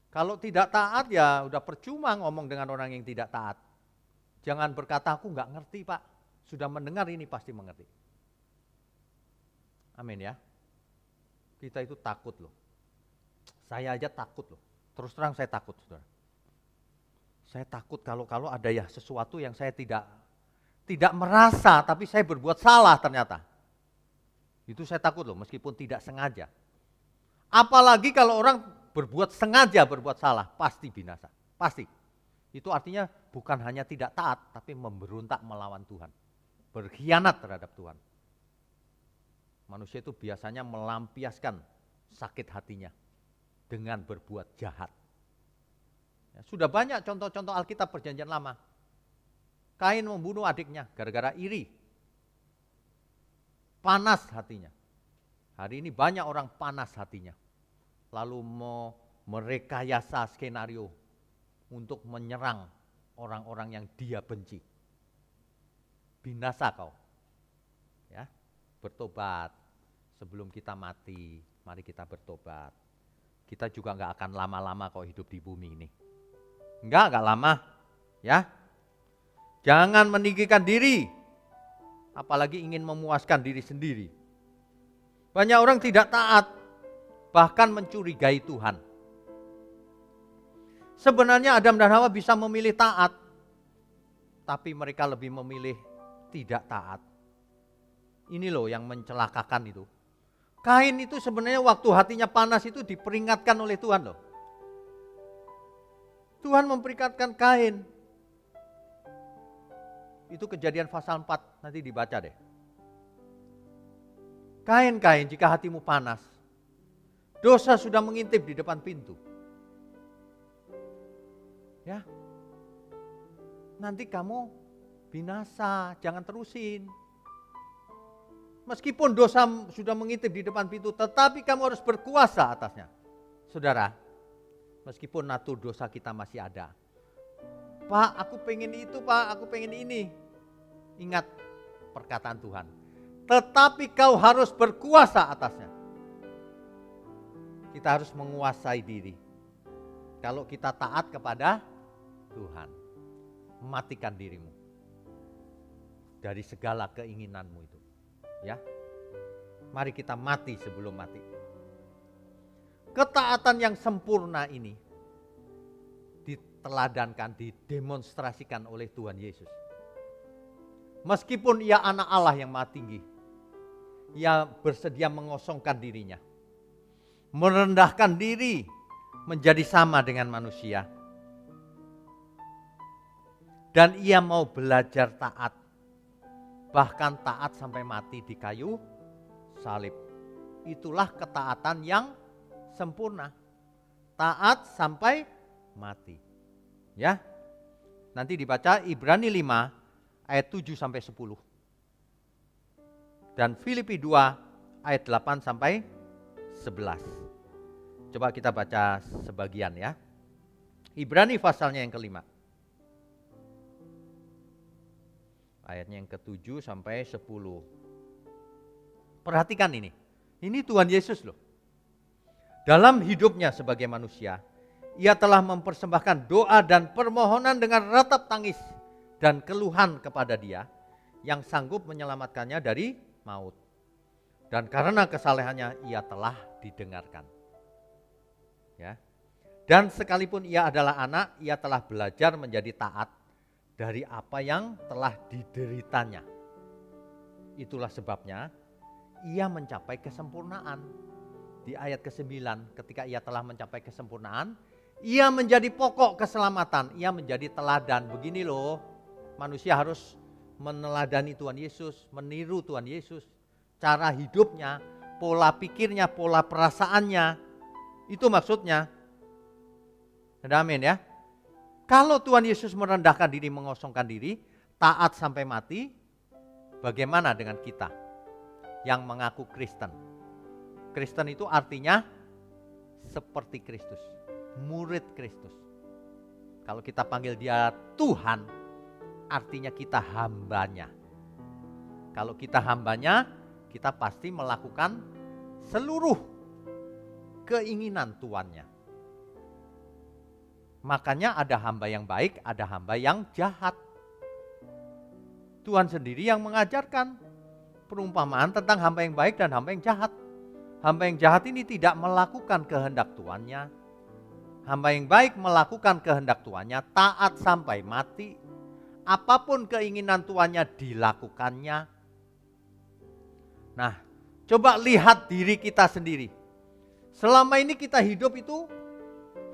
Kalau tidak taat ya udah percuma ngomong dengan orang yang tidak taat. Jangan berkata aku nggak ngerti Pak. Sudah mendengar ini pasti mengerti. Amin ya. Kita itu takut loh. Saya aja takut loh. Terus terang saya takut saudara. Saya takut kalau ada ya sesuatu yang saya tidak merasa tapi saya berbuat salah ternyata. Itu saya takut loh meskipun tidak sengaja. Apalagi kalau orang berbuat sengaja berbuat salah, pasti binasa. Pasti. Itu artinya bukan hanya tidak taat, tapi memberontak melawan Tuhan. Berkhianat terhadap Tuhan. Manusia itu biasanya melampiaskan sakit hatinya dengan berbuat jahat. Ya, sudah banyak contoh-contoh Alkitab Perjanjian Lama. Kain membunuh adiknya gara-gara iri. Panas hatinya. Hari ini banyak orang panas hatinya. Lalu mau merekayasa skenario untuk menyerang orang-orang yang dia benci. Binasa kau. Ya, bertobat sebelum kita mati. Mari kita bertobat. Kita juga nggak akan lama-lama kau hidup di bumi ini. Nggak lama. Ya, jangan meninggikan diri. Apalagi ingin memuaskan diri sendiri. Banyak orang tidak taat, bahkan mencurigai Tuhan. Sebenarnya Adam dan Hawa bisa memilih taat, tapi mereka lebih memilih tidak taat. Ini loh yang mencelakakan itu. Kain itu sebenarnya waktu hatinya panas itu diperingatkan oleh Tuhan loh. Tuhan memperingatkan Kain. Itu Kejadian pasal 4, nanti dibaca deh. Kain, jika hatimu panas, dosa sudah mengintip di depan pintu. Ya, nanti kamu binasa, jangan terusin. Meskipun dosa sudah mengintip di depan pintu, tetapi kamu harus berkuasa atasnya. Saudara, meskipun natur dosa kita masih ada. Pak, aku pengen itu, Pak, aku pengen ini. Ingat perkataan Tuhan. Tetapi kau harus berkuasa atasnya. Kita harus menguasai diri. Kalau kita taat kepada Tuhan, matikan dirimu dari segala keinginanmu itu. Ya, mari kita mati sebelum mati. Ketaatan yang sempurna ini diteladankan, didemonstrasikan oleh Tuhan Yesus. Meskipun ia anak Allah yang maha tinggi, ia bersedia mengosongkan dirinya, merendahkan diri menjadi sama dengan manusia. Dan ia mau belajar taat, bahkan taat sampai mati di kayu salib. Itulah ketaatan yang sempurna. Taat sampai mati. Ya. Nanti dibaca Ibrani 5 ayat 7 sampai 10. Dan Filipi 2 ayat 8 sampai 11. Coba kita baca sebagian ya. Ibrani pasalnya yang kelima. Ayatnya yang ke-7 sampai 10. Perhatikan ini. Ini Tuhan Yesus loh. Dalam hidupnya sebagai manusia, ia telah mempersembahkan doa dan permohonan dengan ratap tangis dan keluhan kepada Dia yang sanggup menyelamatkannya dari maut. Dan karena kesalehannya ia telah didengarkan. Ya. Dan sekalipun ia adalah anak, ia telah belajar menjadi taat dari apa yang telah dideritanya. Itulah sebabnya ia mencapai kesempurnaan. Di ayat ke-9, ketika ia telah mencapai kesempurnaan, ia menjadi pokok keselamatan, ia menjadi teladan. Begini loh, manusia harus meneladani Tuhan Yesus, meniru Tuhan Yesus. Cara hidupnya, pola pikirnya, pola perasaannya, itu maksudnya. Amin ya. Kalau Tuhan Yesus merendahkan diri, mengosongkan diri, taat sampai mati, bagaimana dengan kita yang mengaku Kristen? Kristen itu artinya seperti Kristus, murid Kristus. Kalau kita panggil Dia Tuhan, artinya kita hambanya. Kalau kita hambanya, kita pasti melakukan seluruh keinginan tuannya. Makanya ada hamba yang baik, ada hamba yang jahat. Tuhan sendiri yang mengajarkan perumpamaan tentang hamba yang baik dan hamba yang jahat. Hamba yang jahat ini tidak melakukan kehendak tuannya. Hamba yang baik melakukan kehendak tuannya, taat sampai mati. Apapun keinginan tuannya dilakukannya. Nah, coba lihat diri kita sendiri. Selama ini kita hidup itu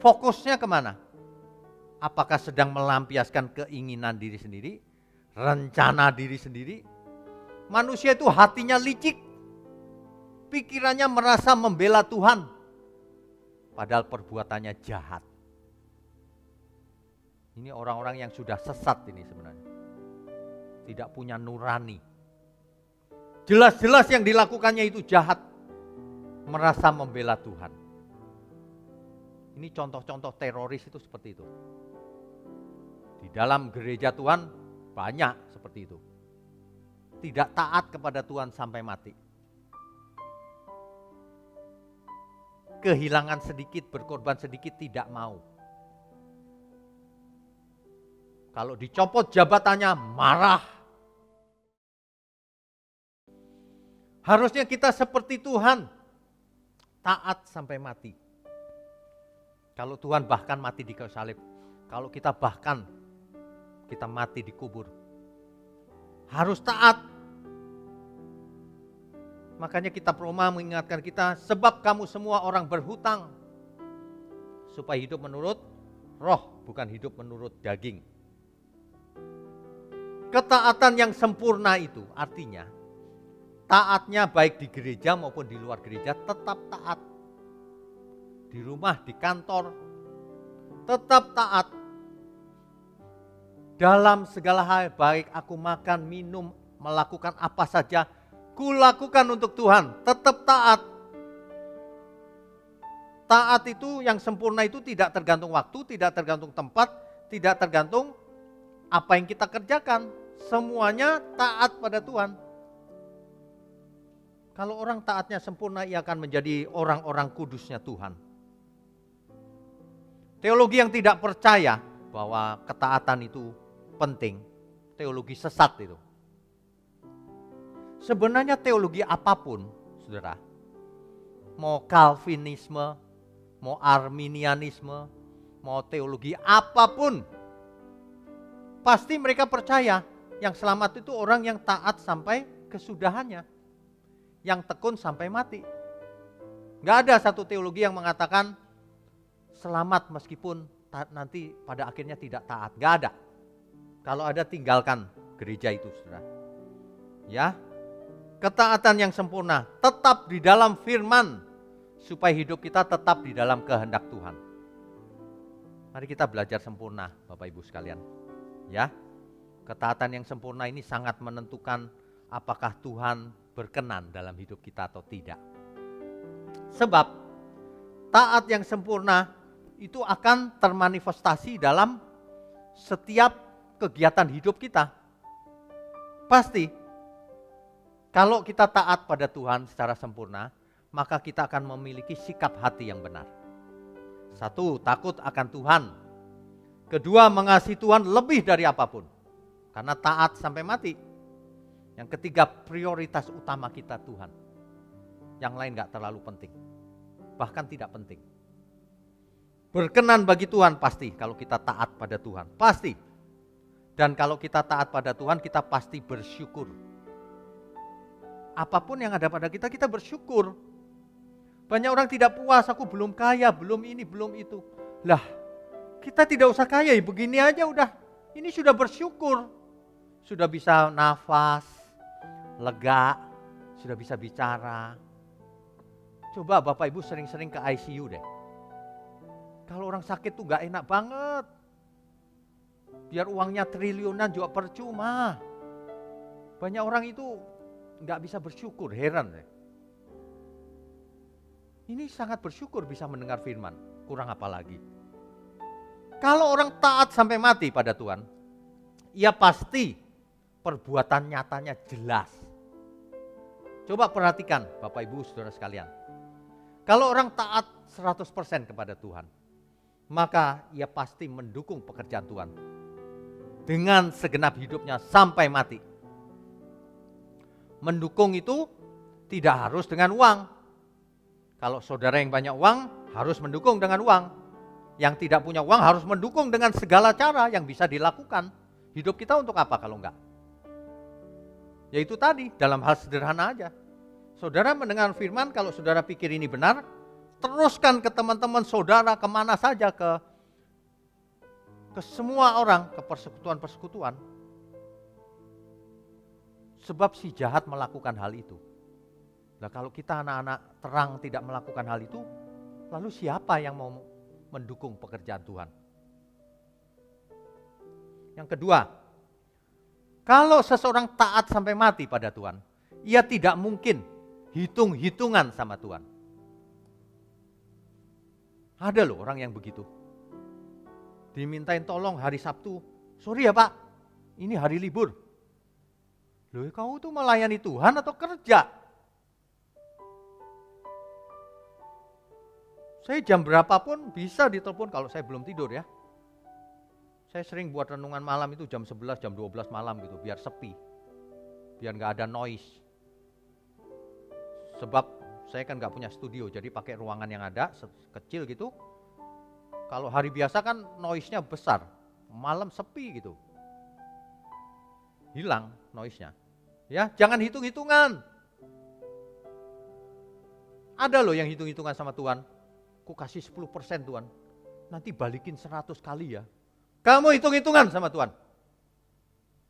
fokusnya kemana? Apakah sedang melampiaskan keinginan diri sendiri, rencana diri sendiri? Manusia itu hatinya licik, pikirannya merasa membela Tuhan, padahal perbuatannya jahat. Ini orang-orang yang sudah sesat ini sebenarnya, tidak punya nurani. Jelas-jelas yang dilakukannya itu jahat, merasa membela Tuhan. Ini contoh-contoh teroris itu seperti itu. Di dalam gereja Tuhan banyak seperti itu. Tidak taat kepada Tuhan sampai mati. Kehilangan sedikit, berkorban sedikit tidak mau. Kalau dicopot jabatannya marah. Harusnya kita seperti Tuhan, taat sampai mati. Kalau Tuhan bahkan mati di kayu salib, kalau kita bahkan kita mati di kubur, harus taat. Makanya kitab Roma mengingatkan kita, sebab kamu semua orang berhutang, supaya hidup menurut roh, bukan hidup menurut daging. Ketaatan yang sempurna itu artinya, taatnya baik di gereja maupun di luar gereja tetap taat. Di rumah, di kantor, tetap taat. Dalam segala hal, baik aku makan, minum, melakukan apa saja, kulakukan untuk Tuhan, tetap taat. Taat itu yang sempurna itu tidak tergantung waktu, tidak tergantung tempat, tidak tergantung apa yang kita kerjakan. Semuanya taat pada Tuhan. Kalau orang taatnya sempurna, ia akan menjadi orang-orang kudusnya Tuhan. Teologi yang tidak percaya bahwa ketaatan itu penting, teologi sesat itu. Sebenarnya teologi apapun, saudara, mau Calvinisme, mau Arminianisme, mau teologi apapun, pasti mereka percaya yang selamat itu orang yang taat sampai kesudahannya, yang tekun sampai mati. Gak ada satu teologi yang mengatakan selamat meskipun nanti pada akhirnya tidak taat. Gak ada. Kalau ada, tinggalkan gereja itu, saudara. Ya, ketaatan yang sempurna tetap di dalam firman, supaya hidup kita tetap di dalam kehendak Tuhan. Mari kita belajar sempurna, Bapak Ibu sekalian. Ya, ketaatan yang sempurna ini sangat menentukan apakah Tuhan berkenan dalam hidup kita atau tidak. Sebab taat yang sempurna itu akan termanifestasi dalam setiap kegiatan hidup kita. Pasti. Kalau kita taat pada Tuhan secara sempurna, maka kita akan memiliki sikap hati yang benar. 1, takut akan Tuhan. 2, mengasihi Tuhan lebih dari apapun. Karena taat sampai mati. Yang 3, prioritas utama kita Tuhan. Yang lain gak terlalu penting. Bahkan tidak penting. Berkenan bagi Tuhan pasti kalau kita taat pada Tuhan. Pasti. Dan kalau kita taat pada Tuhan, kita pasti bersyukur. Apapun yang ada pada kita, kita bersyukur. Banyak orang tidak puas, aku belum kaya, belum ini, belum itu. Lah, kita tidak usah kaya, begini aja udah. Ini sudah bersyukur. Sudah bisa nafas, lega, sudah bisa bicara. Coba Bapak Ibu sering-sering ke ICU deh. Kalau orang sakit tuh gak enak banget. Biar uangnya triliunan juga percuma. Banyak orang itu gak bisa bersyukur, heran deh. Ini sangat bersyukur bisa mendengar firman, kurang apa lagi. Kalau orang taat sampai mati pada Tuhan, ia pasti perbuatan nyatanya jelas. Coba perhatikan Bapak Ibu Saudara sekalian. Kalau orang taat 100% kepada Tuhan, maka ia pasti mendukung pekerjaan Tuhan dengan segenap hidupnya sampai mati. Mendukung itu tidak harus dengan uang. Kalau saudara yang banyak uang harus mendukung dengan uang. Yang tidak punya uang harus mendukung dengan segala cara yang bisa dilakukan. Hidup kita untuk apa kalau enggak? Yaitu tadi, dalam hal sederhana aja. Saudara mendengar firman, kalau saudara pikir ini benar, teruskan ke teman-teman saudara, kemana saja, ke semua orang, ke persekutuan-persekutuan. Sebab si jahat melakukan hal itu. Nah, kalau kita anak-anak terang tidak melakukan hal itu, lalu siapa yang mau mendukung pekerjaan Tuhan? Yang kedua, kalau seseorang taat sampai mati pada Tuhan, ia tidak mungkin hitung-hitungan sama Tuhan. Ada loh orang yang begitu. Dimintain tolong hari Sabtu, sorry ya Pak, ini hari libur. Loh, kamu tuh melayani Tuhan atau kerja? Saya jam berapapun bisa ditelepon kalau saya belum tidur ya. Saya sering buat renungan malam itu jam 11, jam 12 malam gitu, biar sepi. Biar gak ada noise. Sebab saya kan gak punya studio, jadi pakai ruangan yang ada, kecil gitu. Kalau hari biasa kan noise-nya besar, malam sepi gitu. Hilang noise-nya. Ya, jangan hitung-hitungan. Ada loh yang hitung-hitungan sama Tuhan. Ku kasih 10% Tuhan, nanti balikin 100 kali ya. Kamu hitung-hitungan sama Tuhan.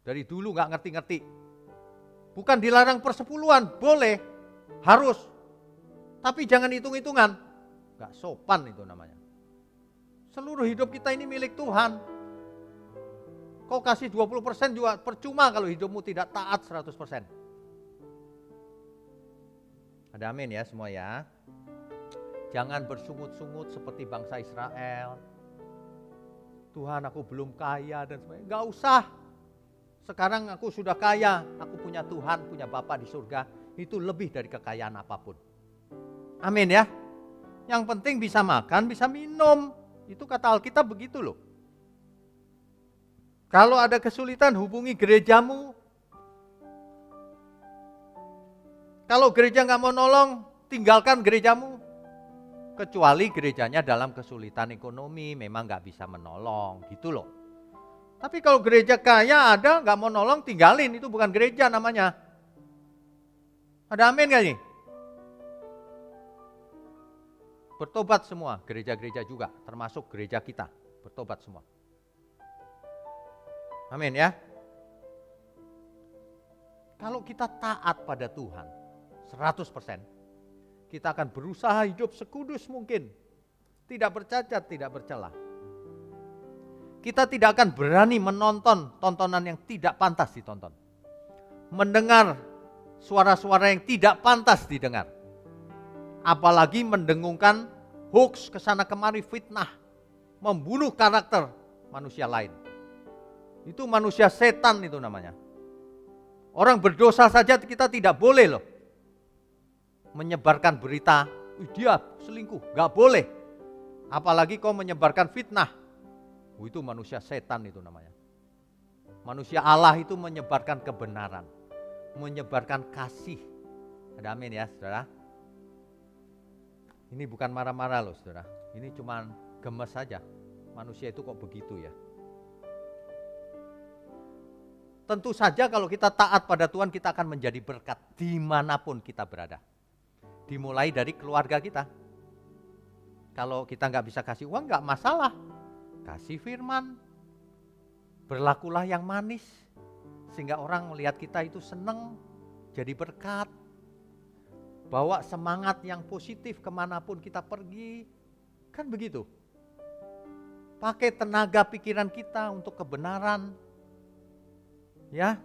Dari dulu gak ngerti-ngerti. Bukan dilarang persepuluhan, boleh. Harus, tapi jangan hitung-hitungan. Gak sopan itu namanya. Seluruh hidup kita ini milik Tuhan. Kau kasih 20% juga percuma kalau hidupmu tidak taat 100%. Ada amin ya semua ya. Jangan bersungut-sungut seperti bangsa Israel. Tuhan, aku belum kaya dan sebagainya. Gak usah. Sekarang aku sudah kaya, aku punya Tuhan, punya Bapa di surga. Itu lebih dari kekayaan apapun. Amin ya. Yang penting bisa makan, bisa minum. Itu kata Alkitab begitu loh. Kalau ada kesulitan hubungi gerejamu. Kalau gereja gak mau nolong, tinggalkan gerejamu. Kecuali gerejanya dalam kesulitan ekonomi, memang gak bisa menolong gitu loh. Tapi kalau gereja kaya ada, gak mau nolong, tinggalin. Itu bukan gereja namanya. Ada amin gak nih? Bertobat semua, gereja-gereja juga, termasuk gereja kita. Bertobat semua. Amin ya. Kalau kita taat pada Tuhan 100%, kita akan berusaha hidup sekudus mungkin. Tidak bercacat, tidak bercela. Kita tidak akan berani menonton tontonan yang tidak pantas ditonton. Mendengar suara-suara yang tidak pantas didengar. Apalagi mendengungkan hoax kesana kemari, fitnah. membunuh karakter manusia lain. Itu manusia setan itu namanya. Orang berdosa saja kita tidak boleh loh menyebarkan berita, dia selingkuh, gak boleh. Apalagi kau menyebarkan fitnah. Itu manusia setan itu namanya. Manusia Allah itu menyebarkan kebenaran, menyebarkan kasih. Ada amin ya saudara. Ini bukan marah-marah loh saudara. Ini cuma gemes saja. Manusia itu kok begitu ya. Tentu saja kalau kita taat pada Tuhan kita akan menjadi berkat dimanapun kita berada. Dimulai dari keluarga kita. Kalau kita nggak bisa kasih uang nggak masalah. Kasih firman. Berlakulah yang manis. Sehingga orang melihat kita itu senang. Jadi berkat. Bawa semangat yang positif kemanapun kita pergi. Kan begitu. Pakai tenaga pikiran kita untuk kebenaran. Ya.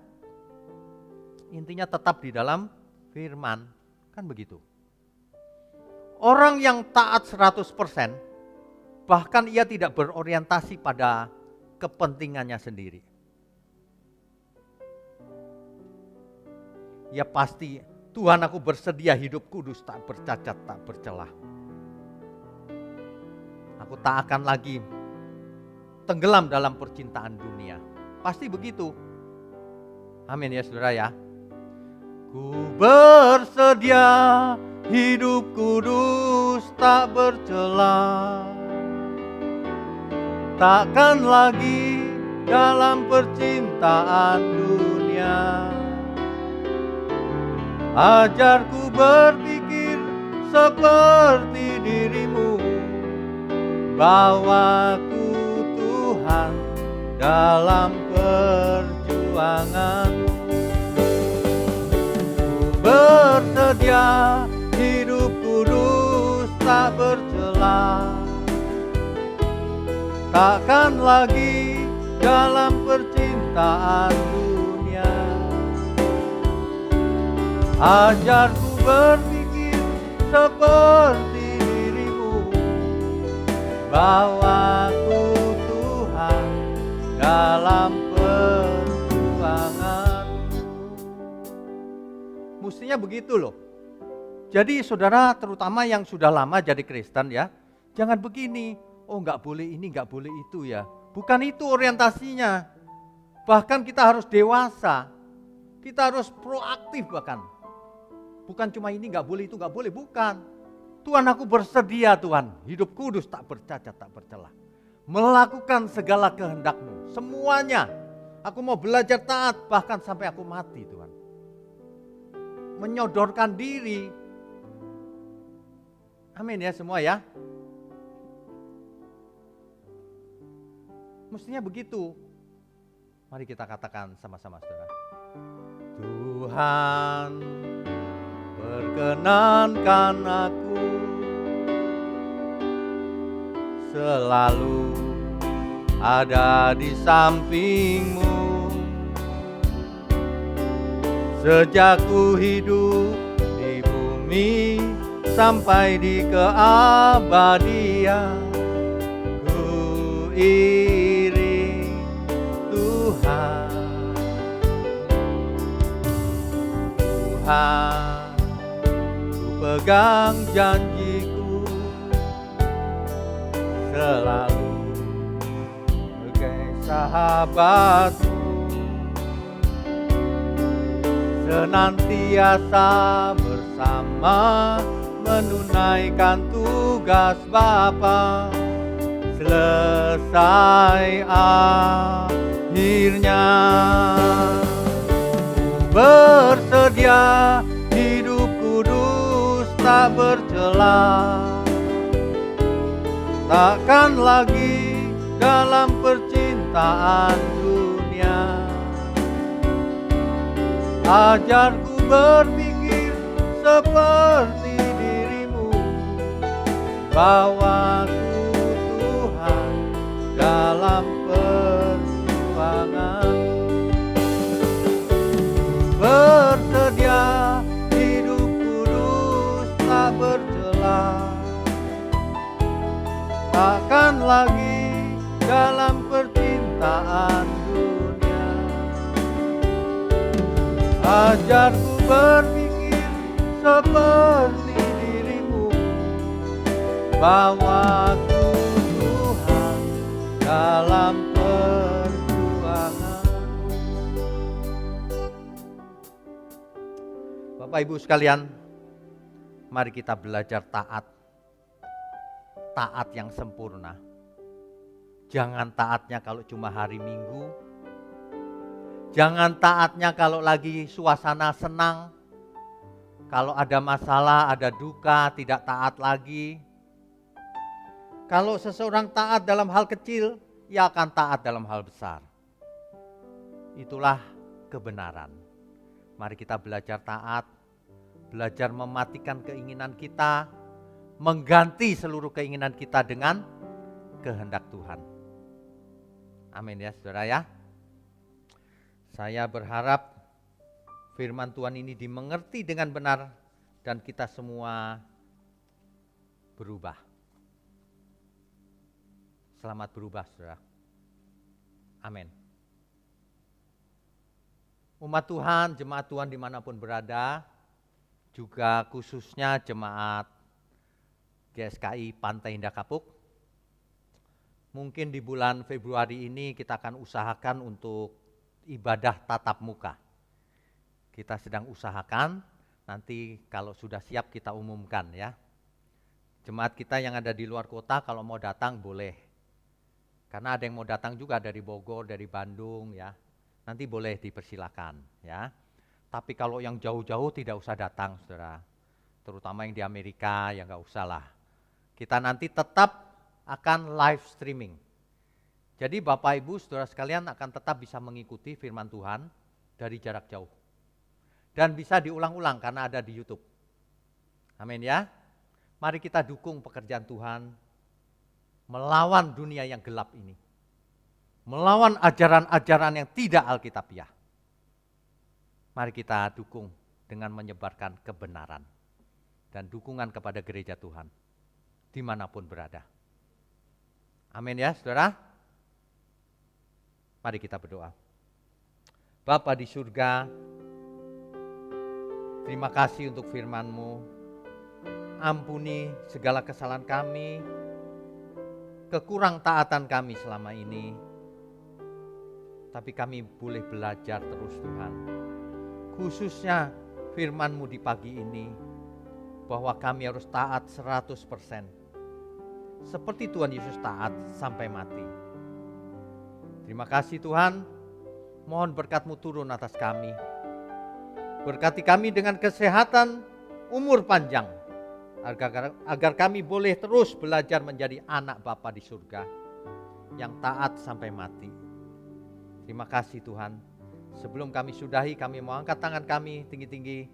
Intinya tetap di dalam firman. Kan begitu. Orang yang taat 100%, bahkan ia tidak berorientasi pada kepentingannya sendiri. Ya pasti, Tuhan aku bersedia hidup kudus, tak bercacat, tak bercelah. Aku tak akan lagi tenggelam dalam percintaan dunia. Pasti begitu. Amin ya saudara ya. Ku bersedia hidup kudus tak bercela. Takkan lagi dalam percintaan dunia. Ajarku berpikir seperti dirimu. Bawaku Tuhan dalam perjuanganmu. Bersedia hidup kudus tak bercela. Takkan lagi dalam percintaan dunia. Ajarku berpikir seperti dirimu. Bawaku Tuhan dalam perjuanganmu. Mestinya begitu loh. Jadi saudara terutama yang sudah lama jadi Kristen ya, jangan begini, oh nggak boleh ini, nggak boleh itu ya. Bukan itu orientasinya. Bahkan kita harus dewasa, kita harus proaktif bahkan. Bukan cuma ini nggak boleh itu nggak boleh, bukan. Tuhan aku bersedia Tuhan, hidup kudus tak bercacat tak bercelah. Melakukan segala kehendak-Mu, semuanya. Aku mau belajar taat bahkan sampai aku mati Tuhan. Menyodorkan diri. Amin ya semua ya. Mestinya begitu. Mari kita katakan sama-sama saudara. Tuhan perkenankan aku selalu ada di samping-Mu. Sejak ku hidup di bumi sampai di keabadian, ku iring Tuhan. Tuhan, ku pegang janji-Ku selalu sebagai sahabat-Mu. Senantiasa bersama menunaikan tugas Bapa. Selesai akhirnya bersedia hidup kudus tak bercela. Takkan lagi dalam percintaan dunia. Ajarku berpikir seperti dirimu. Bawaku Tuhan dalam perjuangan. Bersedia hidup kudus tak bercela. Takkan lagi Ajarku berpikir seperti dirimu, bawaku Tuhan dalam perjuangan. Bapak Ibu sekalian, mari kita belajar taat yang sempurna. Jangan taatnya kalau cuma hari Minggu. Jangan taatnya kalau lagi suasana senang. Kalau ada masalah, ada duka, tidak taat lagi. Kalau seseorang taat dalam hal kecil, ia akan taat dalam hal besar. Itulah kebenaran. Mari kita belajar taat, belajar mematikan keinginan kita, mengganti seluruh keinginan kita dengan kehendak Tuhan. Amin ya saudara ya. Saya berharap firman Tuhan ini dimengerti dengan benar dan kita semua berubah. Selamat berubah saudara. Amin. Umat Tuhan, jemaat Tuhan dimanapun berada, juga khususnya jemaat GSKI Pantai Indah Kapuk. Mungkin di bulan Februari ini kita akan usahakan untuk ibadah tatap muka. Kita sedang usahakan, nanti kalau sudah siap kita umumkan ya. Jemaat kita yang ada di luar kota kalau mau datang boleh. Karena ada yang mau datang juga dari Bogor, dari Bandung ya. Nanti boleh dipersilakan ya. Tapi kalau yang jauh-jauh tidak usah datang saudara. Terutama yang di Amerika ya nggak usah lah. Kita nanti tetap akan live streaming. Jadi Bapak Ibu saudara sekalian akan tetap bisa mengikuti firman Tuhan dari jarak jauh. Dan bisa diulang-ulang karena ada di YouTube. Amin ya. Mari kita dukung pekerjaan Tuhan melawan dunia yang gelap ini. Melawan ajaran-ajaran yang tidak alkitabiah. Mari kita dukung dengan menyebarkan kebenaran dan dukungan kepada gereja Tuhan dimanapun berada. Amin ya saudara. Mari kita berdoa. Bapa di surga, terima kasih untuk firman-Mu. Ampuni segala kesalahan kami, kekurang taatan kami selama ini. Tapi kami boleh belajar terus Tuhan. Khususnya firman-Mu di pagi ini, bahwa kami harus taat 100%. Seperti Tuhan Yesus taat sampai mati. Terima kasih Tuhan, mohon berkat-Mu turun atas kami. Berkati kami dengan kesehatan, umur panjang, agar kami boleh terus belajar menjadi anak Bapa di surga, yang taat sampai mati. Terima kasih Tuhan. Sebelum kami sudahi, kami mau angkat tangan kami tinggi-tinggi.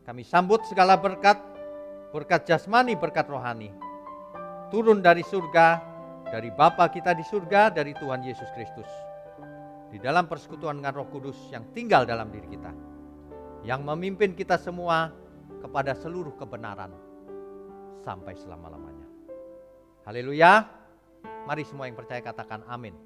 Kami sambut segala berkat jasmani, berkat rohani. Turun dari surga, dari Bapa kita di surga, dari Tuhan Yesus Kristus. Di dalam persekutuan dengan Roh Kudus yang tinggal dalam diri kita. Yang memimpin kita semua kepada seluruh kebenaran sampai selama-lamanya. Haleluya. Mari semua yang percaya katakan amin.